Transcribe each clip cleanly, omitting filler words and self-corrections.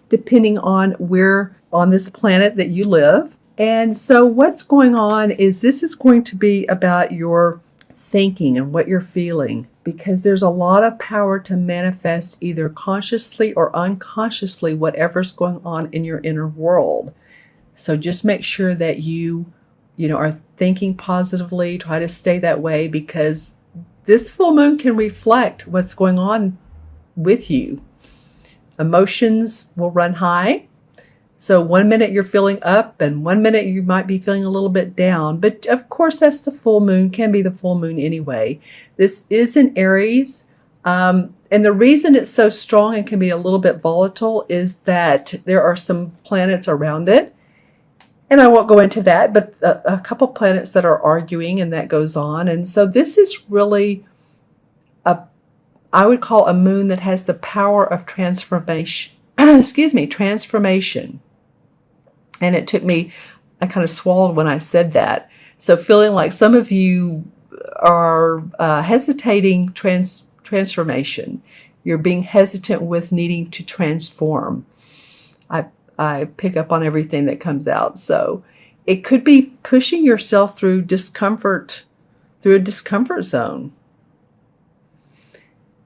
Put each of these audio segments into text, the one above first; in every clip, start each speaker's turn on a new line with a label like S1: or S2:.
S1: depending on where on this planet that you live. And so what's going on is this is going to be about your thinking and what you're feeling, because there's a lot of power to manifest either consciously or unconsciously whatever's going on in your inner world. So just make sure that you are thinking positively. Try to stay that way, because this full moon can reflect what's going on with you. Emotions will run high. So 1 minute you're feeling up and 1 minute you might be feeling a little bit down. But of course, that's the full moon, can be the full moon anyway. This is in Aries. And the reason it's so strong and can be a little bit volatile is that there are some planets around it. And I won't go into that, but a couple planets that are arguing, and that goes on. And so this is really I would call a moon that has the power of transformation. Transformation. And it took me, I kind of swallowed when I said that. So feeling like some of you are hesitating transformation. You're being hesitant with needing to transform. I pick up on everything that comes out. So it could be pushing yourself through discomfort, through a discomfort zone.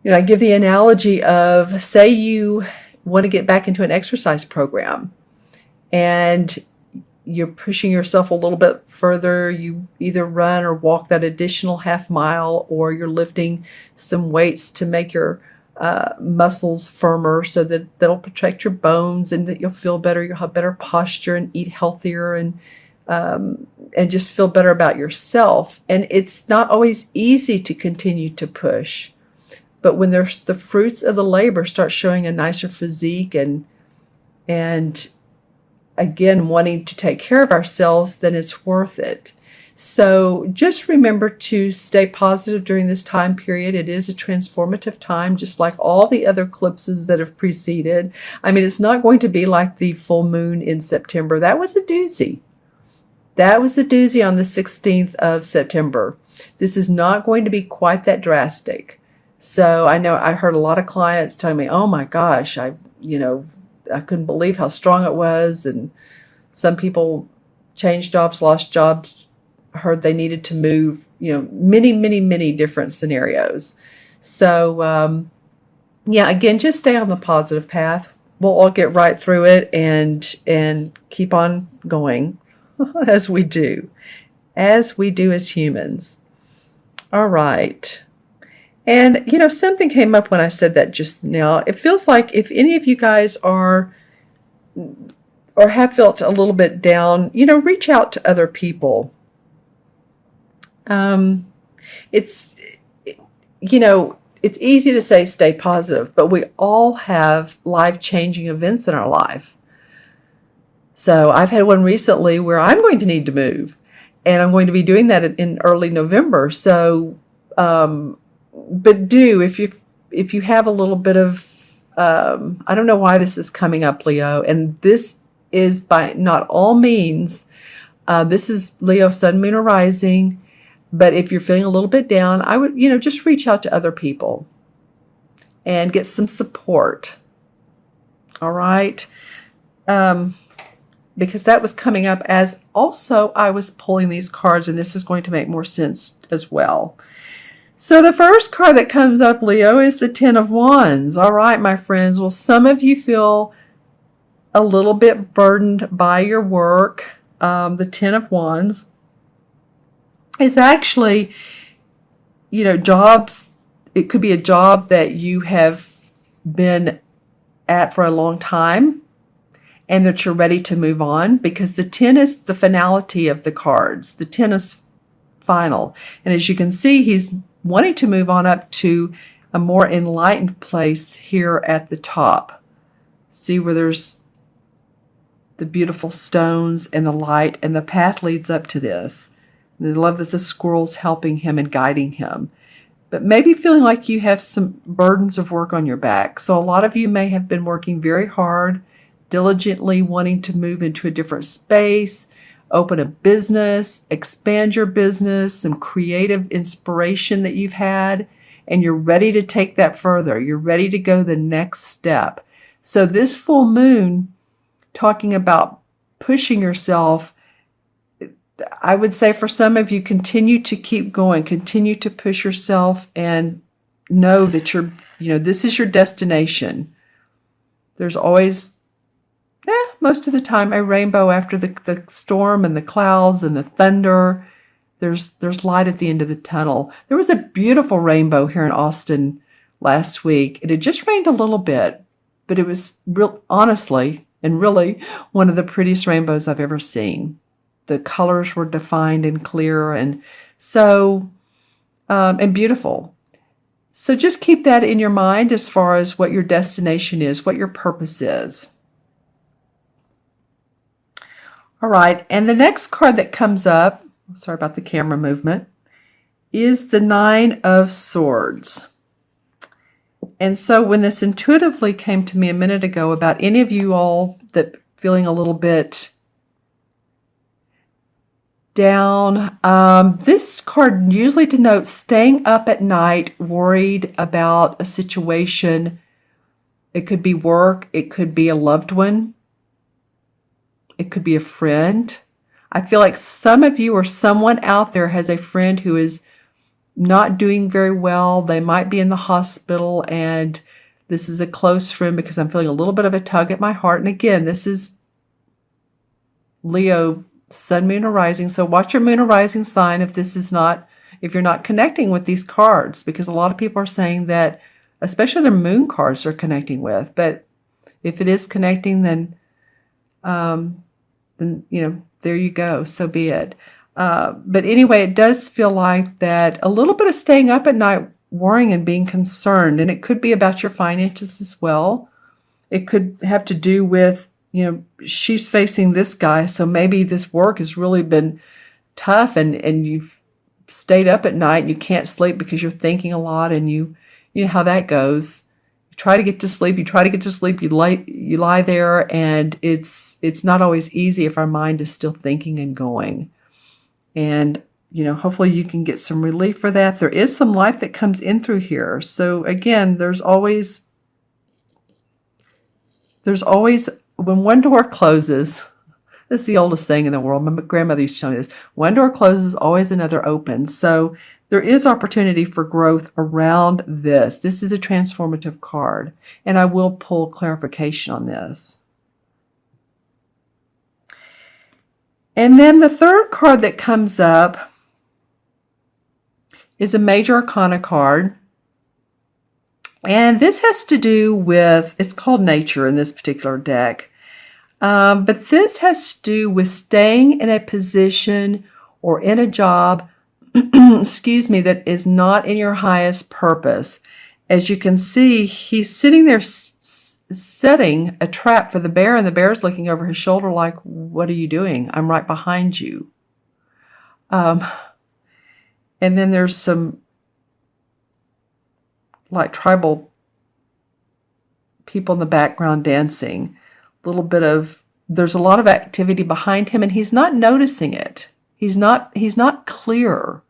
S1: I give the analogy of, say you want to get back into an exercise program and you're pushing yourself a little bit further. You either run or walk that additional half mile, or you're lifting some weights to make your muscles firmer so that that'll protect your bones and that you'll feel better. You'll have better posture and eat healthier and just feel better about yourself. And it's not always easy to continue to push. But when there's the fruits of the labor start showing a nicer physique and again, wanting to take care of ourselves, then it's worth it. So just remember to stay positive during this time period. It is a transformative time, just like all the other eclipses that have preceded. I mean, it's not going to be like the full moon in September. That was a doozy. That was a doozy on the 16th of September. This is not going to be quite that drastic. So I know I heard a lot of clients tell me, oh my gosh, I couldn't believe how strong it was. And some people changed jobs, lost jobs, heard they needed to move, many, many, many different scenarios. So, again, just stay on the positive path. We'll all get right through it and keep on going as we do as humans. All right. And, something came up when I said that just now. It feels like if any of you guys are or have felt a little bit down, reach out to other people. It's easy to say stay positive, but we all have life-changing events in our life. So I've had one recently where I'm going to need to move, and I'm going to be doing that in early November. So, but if you have a little bit of, I don't know why this is coming up, Leo, and this is by not all means, this is Leo, Sun, Moon, or Rising. But if you're feeling a little bit down, I would, just reach out to other people and get some support. All right. Because that was coming up as also I was pulling these cards, and this is going to make more sense as well. So the first card that comes up, Leo, is the Ten of Wands. All right, my friends. Well, some of you feel a little bit burdened by your work. The Ten of Wands is actually, jobs. It could be a job that you have been at for a long time and that you're ready to move on, because the 10 is the finality of the cards. The 10 is final. And as you can see, he's wanting to move on up to a more enlightened place here at the top. See where there's the beautiful stones and the light, and the path leads up to this. And I love that the squirrel's helping him and guiding him. But maybe feeling like you have some burdens of work on your back. So a lot of you may have been working very hard, diligently wanting to move into a different space, open a business, expand your business, some creative inspiration that you've had, and you're ready to take that further. You're ready to go the next step. So this full moon, talking about pushing yourself, I would say for some of you, continue to keep going, continue to push yourself, and know that this is your destination. There's always, most of the time, a rainbow after the storm and the clouds and the thunder. There's light at the end of the tunnel. There was a beautiful rainbow here in Austin last week. It had just rained a little bit, but it was honestly and really one of the prettiest rainbows I've ever seen. The colors were defined and clear, and so and beautiful. So just keep that in your mind as far as what your destination is, what your purpose is. All right, and the next card that comes up, sorry about the camera movement, is the Nine of Swords. And so when this intuitively came to me a minute ago about any of you all that feeling a little bit down, this card usually denotes staying up at night worried about a situation. It could be work, it could be a loved one, it could be a friend. I feel like some of you or someone out there has a friend who is not doing very well. They might be in the hospital, and this is a close friend because I'm feeling a little bit of a tug at my heart. And again, this is Leo, Sun, Moon, or Rising. So watch your Moon or Rising sign if you're not connecting with these cards, because a lot of people are saying that, especially their Moon cards are connecting with. But if it is connecting, then there you go. So be it. But anyway, it does feel like that a little bit of staying up at night, worrying and being concerned. And it could be about your finances as well. It could have to do with, she's facing this guy. So maybe this work has really been tough, and you've stayed up at night and you can't sleep because you're thinking a lot, and you know how that goes. You try to get to sleep, you lie there, and it's not always easy if our mind is still thinking and going. And, hopefully you can get some relief for that. There is some light that comes in through here. So again, there's always when one door closes, this is the oldest thing in the world. My grandmother used to tell me this. One door closes, always another opens. So there is opportunity for growth around this. This is a transformative card, and I will pull clarification on this. And then the third card that comes up is a Major Arcana card. And this has to do with, it's called Nature in this particular deck. But this has to do with staying in a position or in a job, that is not in your highest purpose. As you can see, he's sitting there setting a trap for the bear, and the bear's looking over his shoulder like, what are you doing? I'm right behind you. And then there's some like tribal people in the background dancing. There's a lot of activity behind him, and he's not noticing it. He's not clear.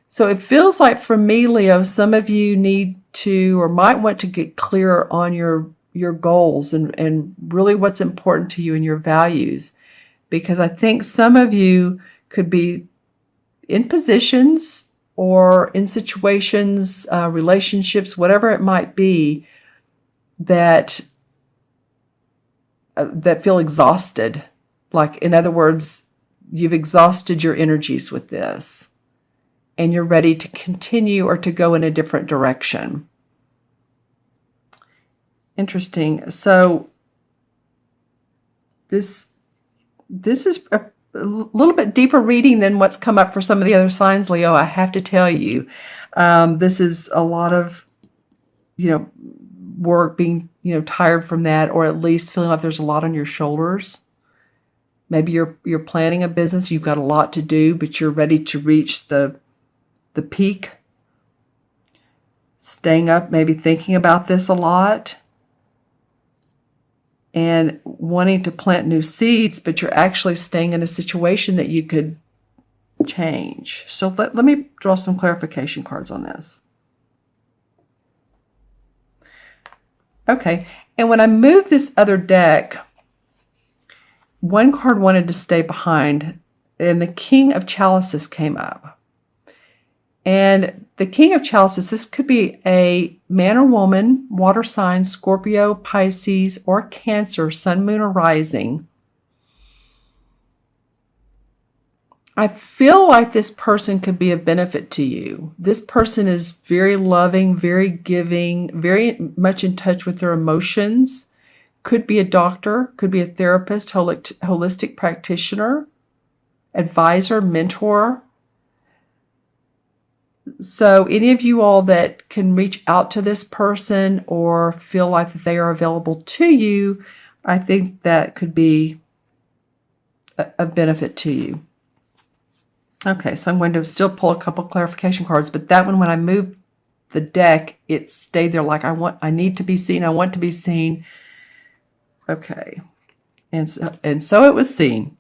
S1: So it feels like, for me, Leo, some of you need to or might want to get clear on your goals and really what's important to you and your values. Because I think some of you could be in positions or in situations, relationships, whatever it might be, that feel exhausted. Like, in other words, you've exhausted your energies with this, and you're ready to continue or to go in a different direction. Interesting. So this is a little bit deeper reading than what's come up for some of the other signs, Leo, I have to tell you. This is a lot of, work, being, tired from that, or at least feeling like there's a lot on your shoulders. Maybe you're planning a business, you've got a lot to do, but you're ready to reach the peak. Staying up, maybe thinking about this a lot, and wanting to plant new seeds, but you're actually staying in a situation that you could change. So let me draw some clarification cards on this. Okay, and when I moved this other deck, one card wanted to stay behind, and the King of Chalices came up. And the King of Chalices, this could be a man or woman, water sign, Scorpio, Pisces, or Cancer, Sun, Moon, or Rising. I feel like this person could be of benefit to you. This person is very loving, very giving, very much in touch with their emotions. Could be a doctor, could be a therapist, holistic practitioner, advisor, mentor. So any of you all that can reach out to this person or feel like that they are available to you, I think that could be a benefit to you. Okay, so I'm going to still pull a couple clarification cards, but that one, when I moved the deck, it stayed there like I need to be seen, I want to be seen. Okay, and so it was seen.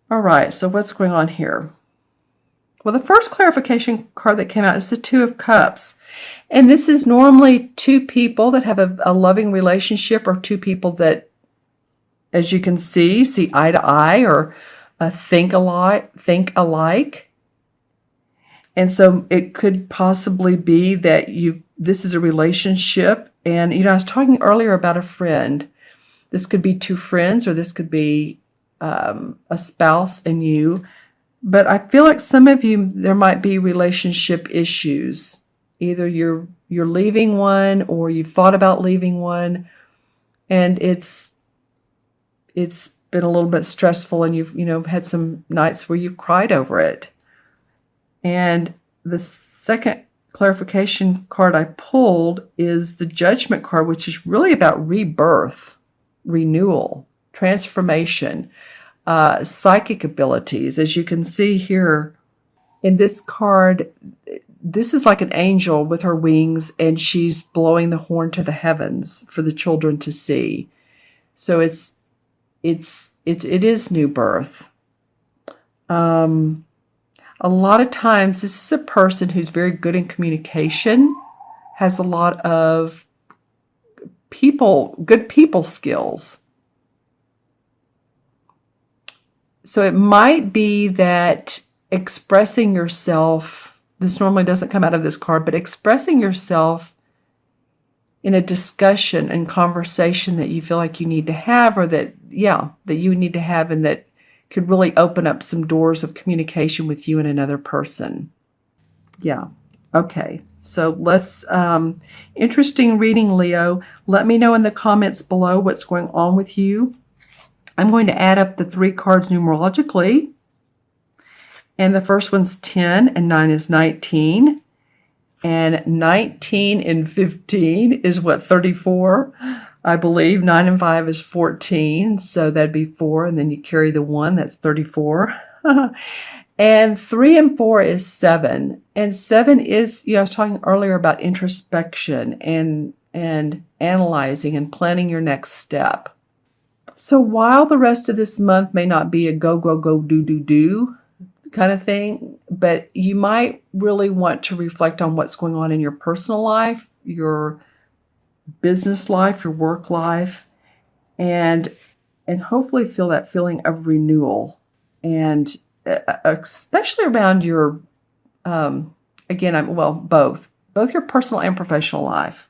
S1: All right, so what's going on here? Well, the first clarification card that came out is the Two of Cups. And this is normally two people that have a loving relationship, or two people that, as you can see eye to eye, or think alike. And so it could possibly be that this is a relationship. And, I was talking earlier about a friend. This could be two friends, or this could be a spouse and you. But I feel like some of you, there might be relationship issues. Either you're leaving one, or you've thought about leaving one, and it's been a little bit stressful, and you've had some nights where you cried over it. And the second clarification card I pulled is the Judgment card, which is really about rebirth, renewal, transformation. Psychic abilities. As you can see here in this card, this is like an angel with her wings, and she's blowing the horn to the heavens for the children to see. So it is new birth. A lot of times this is a person who's very good in communication, has a lot of good people skills. So it might be that expressing yourself, this normally doesn't come out of this card, but expressing yourself in a discussion and conversation that you feel like you need to have, or that you need to have, and that could really open up some doors of communication with you and another person. Yeah. Okay. So let's, interesting reading, Leo. Let me know in the comments below what's going on with you. I'm going to add up the three cards numerologically. And the first one's 10, and 9 is 19. And 19 and 15 is what, 34, I believe. 9 and 5 is 14, so that'd be 4. And then you carry the 1, that's 34. And 3 and 4 is 7. And 7 is, I was talking earlier about introspection and analyzing and planning your next step. So while the rest of this month may not be a go, go, go, do, do, do kind of thing, but you might really want to reflect on what's going on in your personal life, your business life, your work life, and hopefully feel that feeling of renewal. And especially around your, both your personal and professional life.